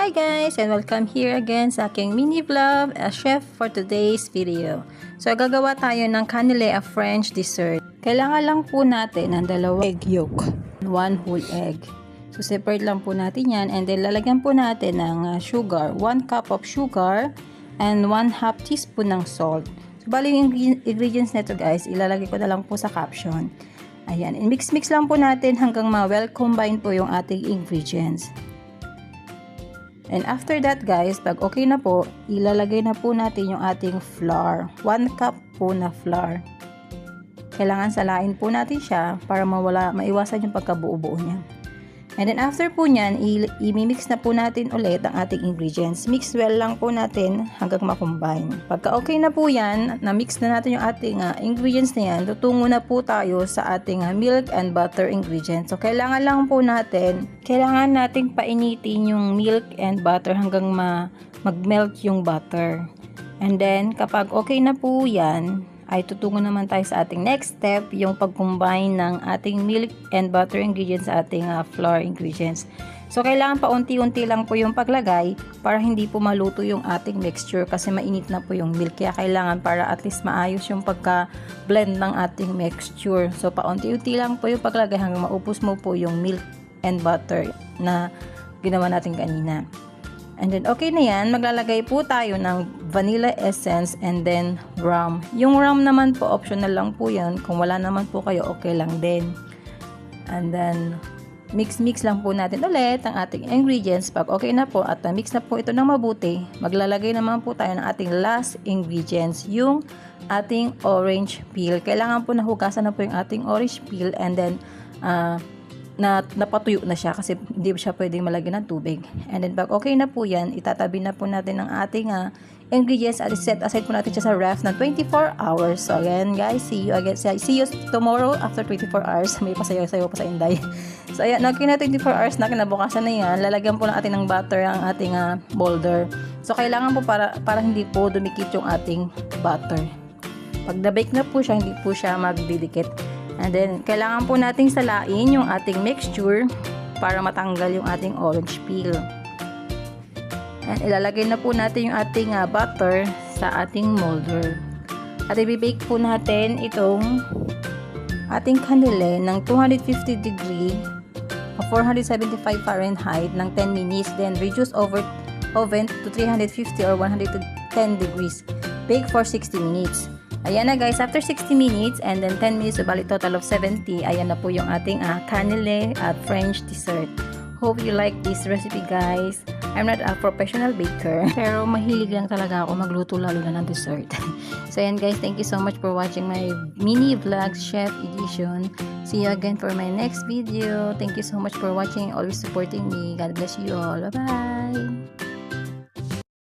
Hi guys, and welcome here again sa aking mini vlog as chef for today's video. So gagawa tayo ng canile a French dessert. Kailangan lang po natin ng 2 egg yolk, 1 whole egg. So separate lang po natin yan, and then lalagyan po natin ng sugar, 1 cup of sugar and 1/2 teaspoon ng salt. So bali yung ingredients nito guys, ilalagay ko na lang po sa caption. Ayan, mix-mix lang po natin hanggang ma-well combine po yung ating ingredients. And after that guys, pag okay na po, ilalagay na po natin yung ating flour. 1 cup po na flour. Kailangan salain po natin siya para maiwasan yung pagkabuo-buo niya. And then after po nyan, i-mix na po natin ulit ang ating ingredients. Mix well lang po natin hanggang makombine. Pagka okay na po yan, na-mix na natin yung ating ingredients na yan, tutungo na po tayo sa ating milk and butter ingredients. So kailangan lang po natin, nating painitin yung milk and butter hanggang mag-melt yung butter. And then kapag okay na po yan, ay tutungo naman tayo sa ating next step, yung pag-combine ng ating milk and butter ingredients sa ating flour ingredients. So, kailangan paunti-unti lang po yung paglagay para hindi po maluto yung ating mixture kasi mainit na po yung milk. Kaya kailangan para at least maayos yung pagka-blend ng ating mixture. So, paunti-unti lang po yung paglagay hanggang maupos mo po yung milk and butter na ginawa natin kanina. And then, okay na yan, maglalagay po tayo ng vanilla essence and then rum. Yung rum naman po, optional lang po yan. Kung wala naman po kayo, okay lang din. And then, mix-mix lang po natin ulit ang ating ingredients. Pag okay na po at mix na po ito ng mabuti, maglalagay naman po tayo ng ating last ingredients, yung ating orange peel. Kailangan po nahugasan na po yung ating orange peel and then, napatuyo na siya kasi hindi siya pwedeng malagyan ng tubig. And then pag okay na po yan, itatabi na po natin ang ating ingredients at set aside po natin siya sa ref ng 24 hours. So again guys, see you tomorrow after 24 hours. May pasayaw-sayaw pa sa Inday. So ayan, okay na 24 hours na, kinabukasan na yan. Lalagyan po natin ng butter ang ating molder. So kailangan po para hindi po dumikit yung ating butter. Pag na-bake na po siya, hindi po siya magdidikit. And then, kailangan po nating salain yung ating mixture para matanggal yung ating orange peel. And ilalagay na po natin yung ating butter sa ating molder. At i-bake po natin itong ating canile ng 250 degree o 475 Fahrenheit ng 10 minutes. Then, reduce oven to 350 or 110 degrees. Bake for 60 minutes. Ayan na guys, after 60 minutes and then 10 minutes, so bali total of 70, ayan na po yung ating canile at French dessert. Hope you like this recipe guys. I'm not a professional baker, pero mahilig lang talaga ako magluto lalo na ng dessert. So ayan guys, thank you so much for watching my mini vlog chef edition. See you again for my next video. Thank you so much for watching, always supporting me. God bless you all. Bye bye!